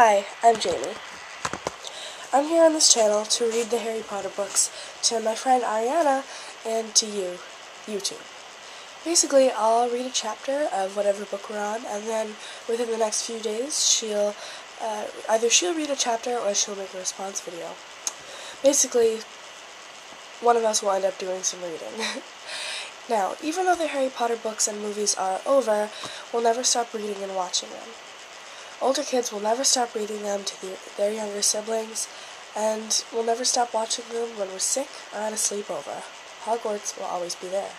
Hi, I'm Jaimee. I'm here on this channel to read the Harry Potter books to my friend Ariana and to you two. Basically, I'll read a chapter of whatever book we're on, and then within the next few days, either she'll read a chapter or she'll make a response video. Basically, one of us will end up doing some reading. Now, even though the Harry Potter books and movies are over, we'll never stop reading and watching them. Older kids will never stop reading them to their younger siblings, and we'll never stop watching them when we're sick or at a sleepover. Hogwarts will always be there.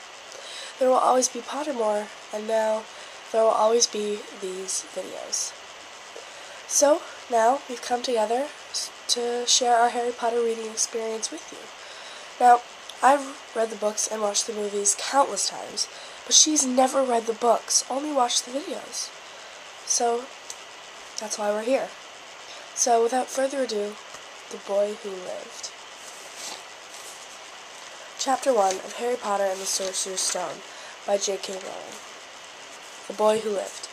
There will always be Pottermore, and now there will always be these videos. So, now we've come together to share our Harry Potter reading experience with you. Now, I've read the books and watched the movies countless times, but she's never read the books, only watched the videos. So, that's why we're here. So, without further ado, The Boy Who Lived. Chapter 1 of Harry Potter and the Sorcerer's Stone by J.K. Rowling. The Boy Who Lived.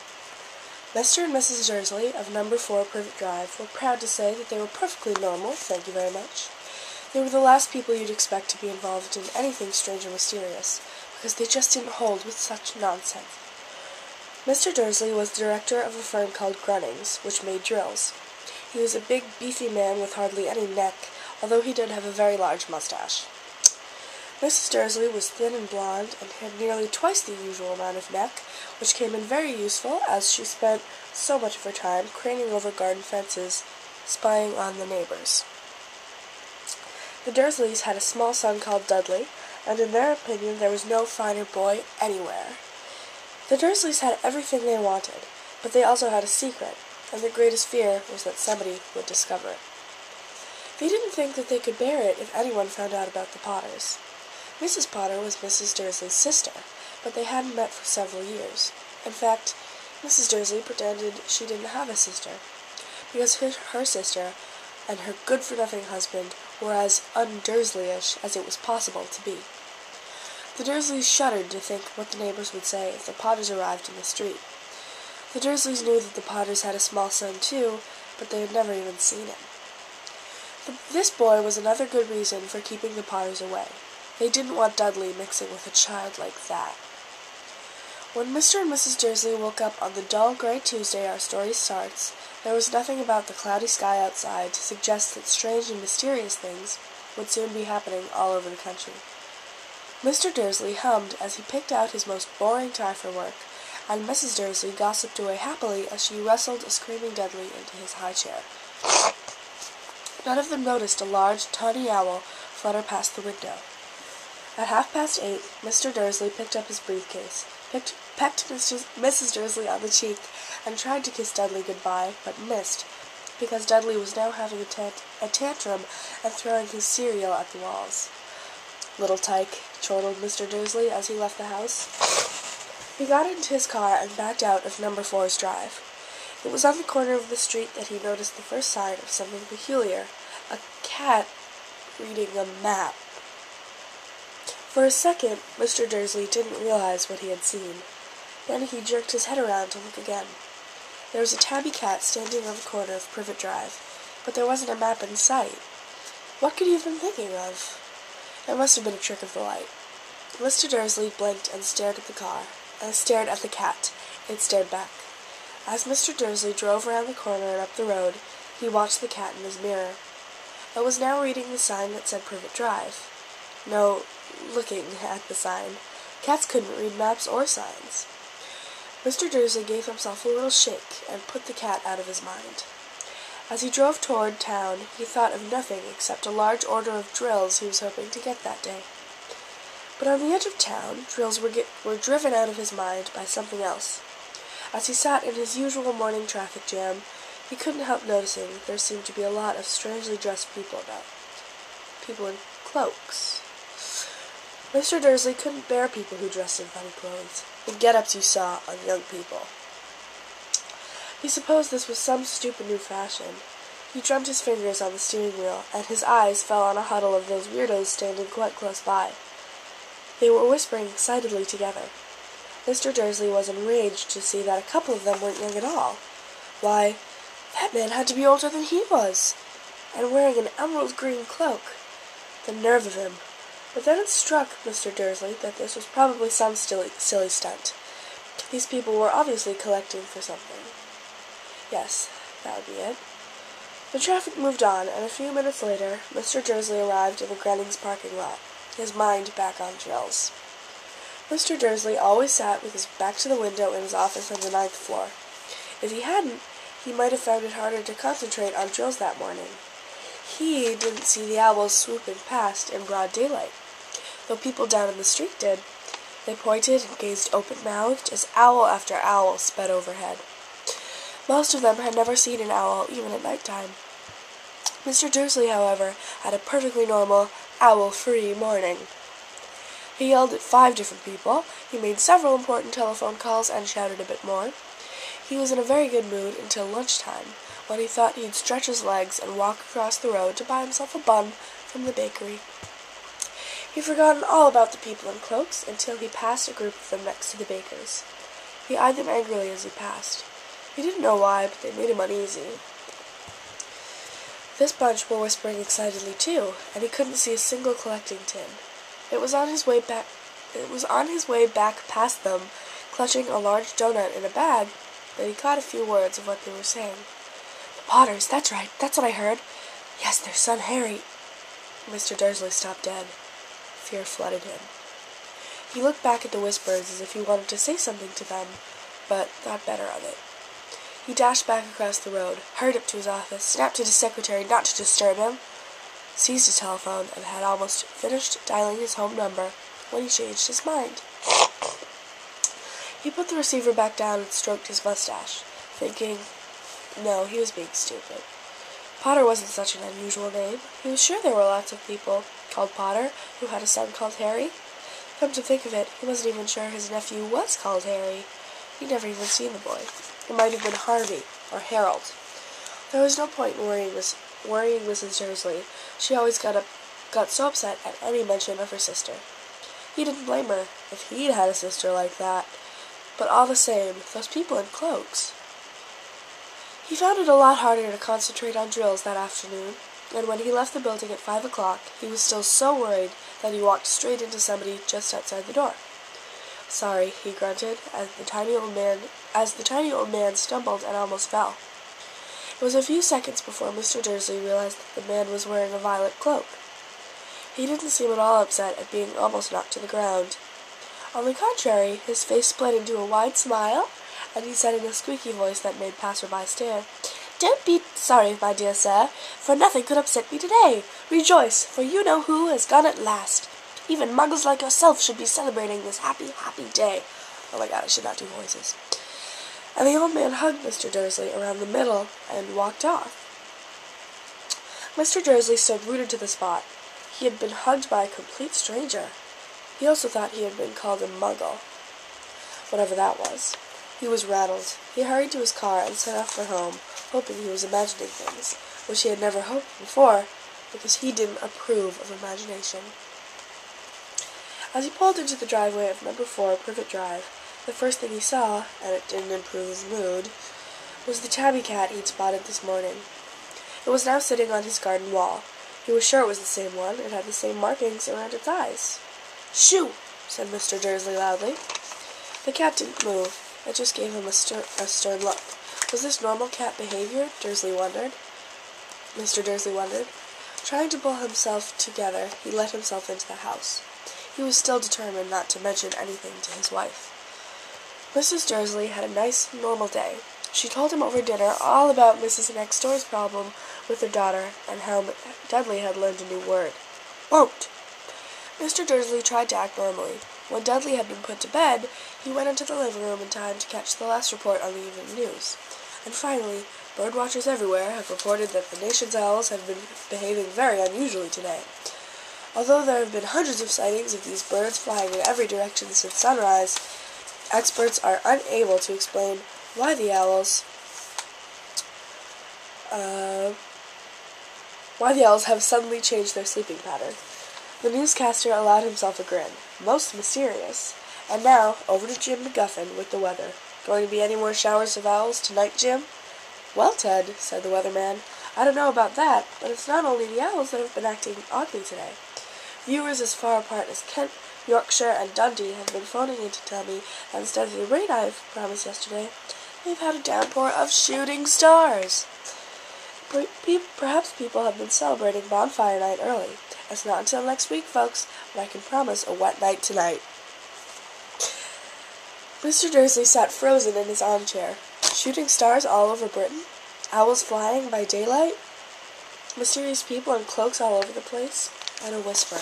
Mr. and Mrs. Dursley of No. 4 Privet Drive were proud to say that they were perfectly normal, thank you very much. They were the last people you'd expect to be involved in anything strange or mysterious, because they just didn't hold with such nonsense. Mr. Dursley was the director of a firm called Grunnings, which made drills. He was a big, beefy man with hardly any neck, although he did have a very large mustache. Mrs. Dursley was thin and blonde, and had nearly twice the usual amount of neck, which came in very useful, as she spent so much of her time craning over garden fences, spying on the neighbors. The Dursleys had a small son called Dudley, and in their opinion there was no finer boy anywhere. The Dursleys had everything they wanted, but they also had a secret, and their greatest fear was that somebody would discover it. They didn't think that they could bear it if anyone found out about the Potters. Mrs. Potter was Mrs. Dursley's sister, but they hadn't met for several years. In fact, Mrs. Dursley pretended she didn't have a sister, because her sister and her good-for-nothing husband were as un-Dursleyish as it was possible to be. The Dursleys shuddered to think what the neighbors would say if the Potters arrived in the street. The Dursleys knew that the Potters had a small son too, but they had never even seen him. This boy was another good reason for keeping the Potters away. They didn't want Dudley mixing with a child like that. When Mr. and Mrs. Dursley woke up on the dull gray Tuesday our story starts, there was nothing about the cloudy sky outside to suggest that strange and mysterious things would soon be happening all over the country. Mr. Dursley hummed as he picked out his most boring tie for work, and Mrs. Dursley gossiped away happily as she wrestled a screaming Dudley into his high chair. None of them noticed a large, tawny owl flutter past the window. At 8:30, Mr. Dursley picked up his briefcase, pecked Mrs. Dursley on the cheek, and tried to kiss Dudley goodbye, but missed, because Dudley was now having a tantrum and throwing his cereal at the walls. "Little tyke," chortled Mr. Dursley as he left the house. He got into his car and backed out of No. 4's drive. It was on the corner of the street that he noticed the first sign of something peculiar, a cat reading a map. For a second, Mr. Dursley didn't realize what he had seen. Then he jerked his head around to look again. There was a tabby cat standing on the corner of Privet Drive, but there wasn't a map in sight. What could he have been thinking of? It must have been a trick of the light. Mr. Dursley blinked and stared at the cat. It stared back. As Mr. Dursley drove around the corner and up the road, he watched the cat in his mirror. It was now reading the sign that said Privet Drive. No, looking at the sign. Cats couldn't read maps or signs. Mr. Dursley gave himself a little shake and put the cat out of his mind. As he drove toward town, he thought of nothing except a large order of drills he was hoping to get that day. But on the edge of town, drills were driven out of his mind by something else. As he sat in his usual morning traffic jam, he couldn't help noticing that there seemed to be a lot of strangely dressed people about. People in cloaks. Mr. Dursley couldn't bear people who dressed in funny clothes, the get-ups you saw on young people. He supposed this was some stupid new fashion. He drummed his fingers on the steering wheel, and his eyes fell on a huddle of those weirdos standing quite close by. They were whispering excitedly together. Mr. Dursley was enraged to see that a couple of them weren't young at all. Why, That man had to be older than he was, and wearing an emerald green cloak. The nerve of him. But then it struck Mr. Dursley that this was probably some silly stunt. These people were obviously collecting for something. Yes, that would be it. The traffic moved on, and a few minutes later, Mr. Dursley arrived in the Grennings parking lot, his mind back on drills. Mr. Dursley always sat with his back to the window in his office on the 9th floor. If he hadn't, he might have found it harder to concentrate on drills that morning. He didn't see the owls swooping past in broad daylight, though people down in the street did. They pointed and gazed open-mouthed as owl after owl sped overhead. Most of them had never seen an owl, even at night time. Mr. Dursley, however, had a perfectly normal, owl-free morning. He yelled at 5 different people, he made several important telephone calls, and shouted a bit more. He was in a very good mood until lunchtime, when he thought he'd stretch his legs and walk across the road to buy himself a bun from the bakery. He'd forgotten all about the people in cloaks until he passed a group of them next to the baker's. He eyed them angrily as he passed. He didn't know why, but they made him uneasy. This bunch were whispering excitedly too, and he couldn't see a single collecting tin. It was on his way back past them, clutching a large doughnut in a bag, that he caught a few words of what they were saying. "The Potters, that's right, that's what I heard. Yes, their son Harry." Mr. Dursley stopped dead. Fear flooded him. He looked back at the whispers as if he wanted to say something to them, but thought better of it. He dashed back across the road, hurried up to his office, snapped at his secretary not to disturb him, seized his telephone, and had almost finished dialing his home number when he changed his mind. He put the receiver back down and stroked his mustache, thinking, no, he was being stupid. Potter wasn't such an unusual name. He was sure there were lots of people called Potter who had a son called Harry. Come to think of it, he wasn't even sure his nephew was called Harry. He'd never even seen the boy. It might have been Harvey or Harold. There was no point in worrying Mrs. Dursley. She always got so upset at any mention of her sister. He didn't blame her if he'd had a sister like that. But all the same, those people in cloaks. He found it a lot harder to concentrate on drills that afternoon, and when he left the building at 5 o'clock, he was still so worried that he walked straight into somebody just outside the door. "Sorry," he grunted, as the tiny old man stumbled and almost fell. It was a few seconds before Mr. Dursley realized that the man was wearing a violet cloak. He didn't seem at all upset at being almost knocked to the ground. On the contrary, his face split into a wide smile, and he said in a squeaky voice that made passer-by stare, "Don't be sorry, my dear sir, for nothing could upset me today. Rejoice, for you know who has gone at last. Even muggles like yourself should be celebrating this happy, happy day." Oh my god, I should not do voices. And the old man hugged Mr. Dursley around the middle and walked off. Mr. Dursley stood rooted to the spot. He had been hugged by a complete stranger. He also thought he had been called a muggle. Whatever that was. He was rattled. He hurried to his car and set off for home, hoping he was imagining things, which he had never hoped before, because he didn't approve of imagination. As he pulled into the driveway of number 4 Privet Drive, the first thing he saw, and it didn't improve his mood, was the tabby cat he'd spotted this morning. It was now sitting on his garden wall. He was sure it was the same one. It had the same markings around its eyes. "Shoo!" said Mr. Dursley loudly. The cat didn't move. It just gave him a stern look. Was this normal cat behavior? Mr. Dursley wondered. Trying to pull himself together, he let himself into the house. He was still determined not to mention anything to his wife. Mrs. Dursley had a nice, normal day. She told him over dinner all about Mrs. Next Door's problem with her daughter and how Dudley had learned a new word. Won't. Mr. Dursley tried to act normally. When Dudley had been put to bed, he went into the living room in time to catch the last report on the evening news. And finally, birdwatchers everywhere have reported that the nation's owls have been behaving very unusually today. Although there have been hundreds of sightings of these birds flying in every direction since sunrise, experts are unable to explain why the owls have suddenly changed their sleeping pattern. The newscaster allowed himself a grin. Most mysterious. And now, over to Jim McGuffin with the weather. Going to be any more showers of owls tonight, Jim? "Well, Ted," said the weatherman, "I don't know about that, but it's not only the owls that have been acting oddly today. Viewers as far apart as Kent, Yorkshire, and Dundee have been phoning in to tell me that instead of the rain I've promised yesterday, they've had a downpour of shooting stars. Perhaps people have been celebrating bonfire night early. It's not until next week, folks, when I can promise a wet night tonight." Mr. Dursley sat frozen in his armchair. Shooting stars all over Britain? Owls flying by daylight? Mysterious people in cloaks all over the place? And a whisper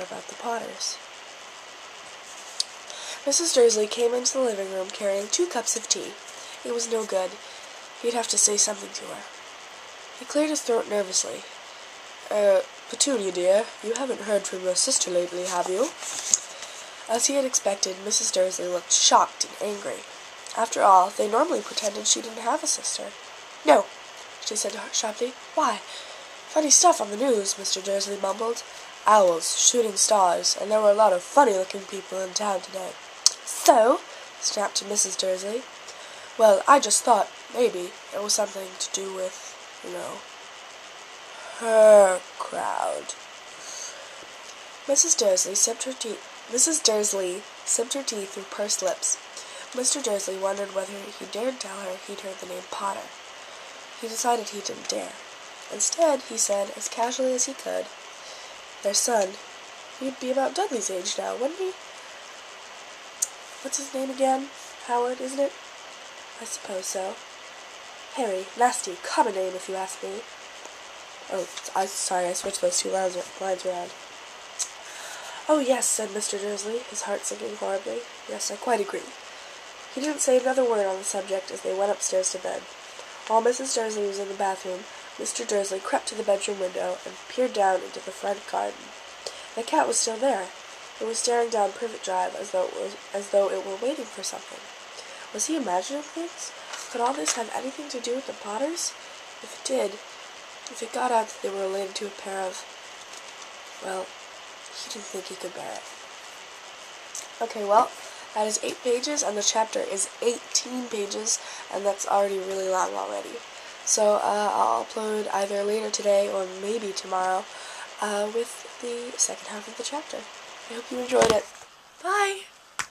about the Potters. Mrs. Dursley came into the living room carrying 2 cups of tea. It was no good. He'd have to say something to her. He cleared his throat nervously. Petunia, dear, you haven't heard from your sister lately, have you?" As he had expected, Mrs. Dursley looked shocked and angry. After all, they normally pretended she didn't have a sister. "No," she said sharply. "Why?" "Funny stuff on the news," Mr. Dursley mumbled. "Owls, shooting stars, and there were a lot of funny-looking people in town today." "So?" snapped Mrs. Dursley. "Well, I just thought, maybe, it was something to do with, her crowd." Mrs. Dursley sipped her tea through pursed lips. Mr. Dursley wondered whether he dared tell her he'd heard the name Potter. He decided he didn't dare. Instead, he said, as casually as he could, "Their son. He'd be about Dudley's age now, wouldn't he? What's his name again? Howard, isn't it?" "I suppose so." "Harry. Nasty. Common name, if you ask me." "Oh, sorry, I switched those 2 lines around." "Oh, yes," said Mr. Dursley, his heart sinking horribly. "Yes, I quite agree." He didn't say another word on the subject as they went upstairs to bed. While Mrs. Dursley was in the bathroom, Mr. Dursley crept to the bedroom window and peered down into the front garden. The cat was still there. It was staring down Privet Drive as though it were waiting for something. Was he imagining things? Could all this have anything to do with the Potters? If it did, if it got out that they were related to a pair of... Well, he didn't think he could bear it. Okay, well, that is 8 pages, and the chapter is 18 pages, and that's already really long already. So I'll upload either later today or maybe tomorrow with the second half of the chapter. I hope you enjoyed it. Bye!